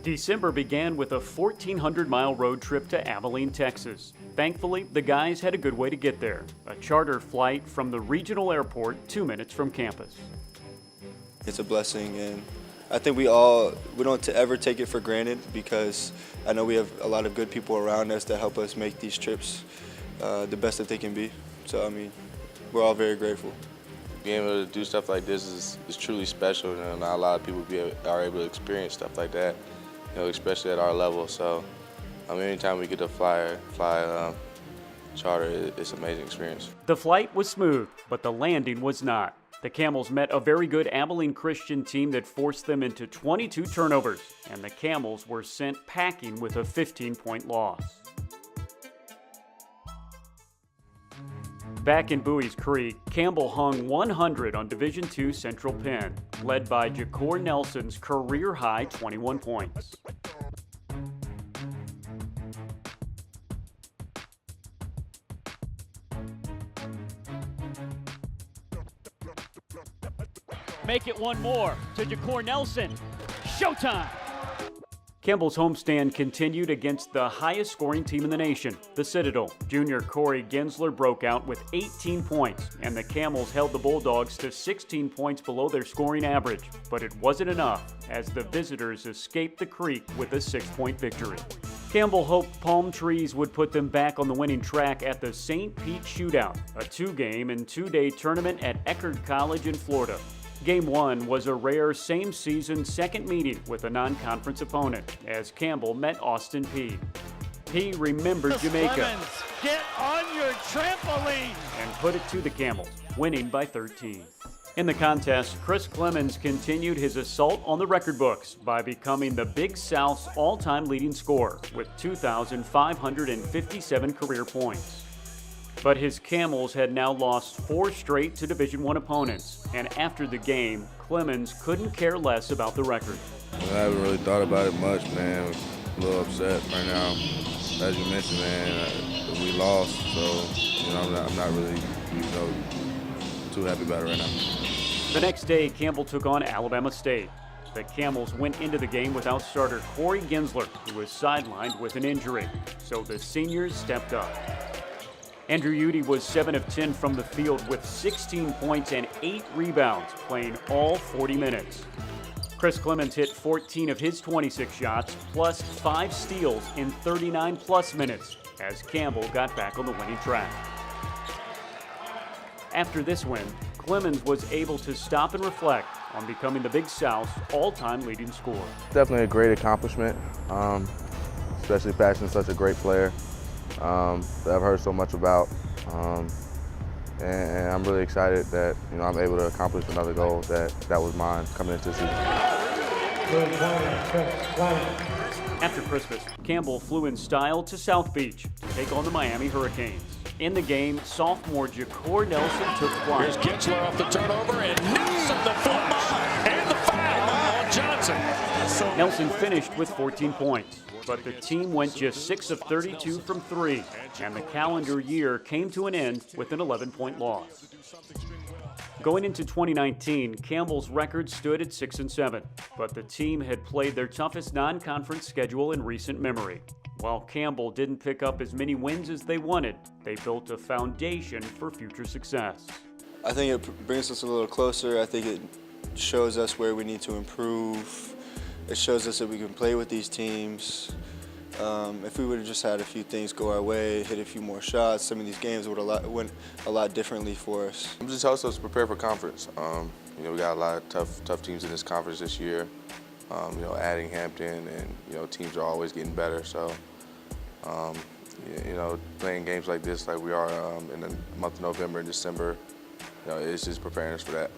December began with a 1,400-mile road trip to Abilene, Texas. Thankfully, the guys had a good way to get there. A charter flight from the regional airport 2 minutes from campus. It's a blessing, and I think we don't ever take it for granted, because I know we have a lot of good people around us that help us make these trips the best that they can be. So, I mean, we're all very grateful. Being able to do stuff like this is truly special, and not a lot of people are able to experience stuff like that, especially at our level. So, anytime we get to fly charter, it's an amazing experience. The flight was smooth, but the landing was not. The Camels met a very good Abilene Christian team that forced them into 22 turnovers, and the Camels were sent packing with a 15-point loss. Back in Bowie's Creek, Campbell hung 100 on Division II Central Penn, led by Ja'Cour Nelson's career-high 21 points. Make it one more to Ja'Cour Nelson. Showtime! Campbell's homestand continued against the highest scoring team in the nation, the Citadel. Junior Corey Gensler broke out with 18 points, and the Camels held the Bulldogs to 16 points below their scoring average. But it wasn't enough, as the visitors escaped the creek with a 6-point victory. Campbell hoped palm trees would put them back on the winning track at the St. Pete Shootout, a 2-game and 2-day tournament at Eckerd College in Florida. Game 1 was a rare same-season second meeting with a non-conference opponent, as Campbell met Austin Peay. Peay remembered Jamaica. Clemons, get on your trampoline! And put it to the Camels, winning by 13. In the contest, Chris Clemons continued his assault on the record books by becoming the Big South's all-time leading scorer with 2,557 career points. But his Camels had now lost 4 straight to Division I opponents, and after the game, Clemons couldn't care less about the record. I haven't really thought about it much, man. I'm a little upset right now. As you mentioned, man, we lost, so I'm not really too happy about it right now. The next day, Campbell took on Alabama State. The Camels went into the game without starter Corey Gensler, who was sidelined with an injury, so the seniors stepped up. Andrew Eudy was 7 of 10 from the field with 16 points and 8 rebounds, playing all 40 minutes. Chris Clemons hit 14 of his 26 shots, plus 5 steals in 39-plus minutes, as Campbell got back on the winning track. After this win, Clemons was able to stop and reflect on becoming the Big South's all-time leading scorer. Definitely a great accomplishment, especially passing such a great player that I've heard so much about, and I'm really excited that I'm able to accomplish another goal that was mine coming into the season. After Christmas, Campbell flew in style to South Beach to take on the Miami Hurricanes. In the game, sophomore Ja'Cour Nelson took flight. Here's Gensler off the turnover, and Nelson the football and the foul on Johnson. Nelson finished with 14 points, but the team went just 6 of 32 from 3, and the calendar year came to an end with an 11-point loss. Going into 2019, Campbell's record stood at 6-7, but the team had played their toughest non-conference schedule in recent memory. While Campbell didn't pick up as many wins as they wanted, they built a foundation for future success. I think it brings us a little closer. I think it shows us where we need to improve. It shows us that we can play with these teams. If we would have just had a few things go our way, hit a few more shots, some of these games would have went a lot differently for us. It just helps us prepare for conference. We got a lot of tough teams in this conference this year. Adding Hampton, and teams are always getting better. So, playing games like this, like we are in the month of November and December, it's just preparing us for that.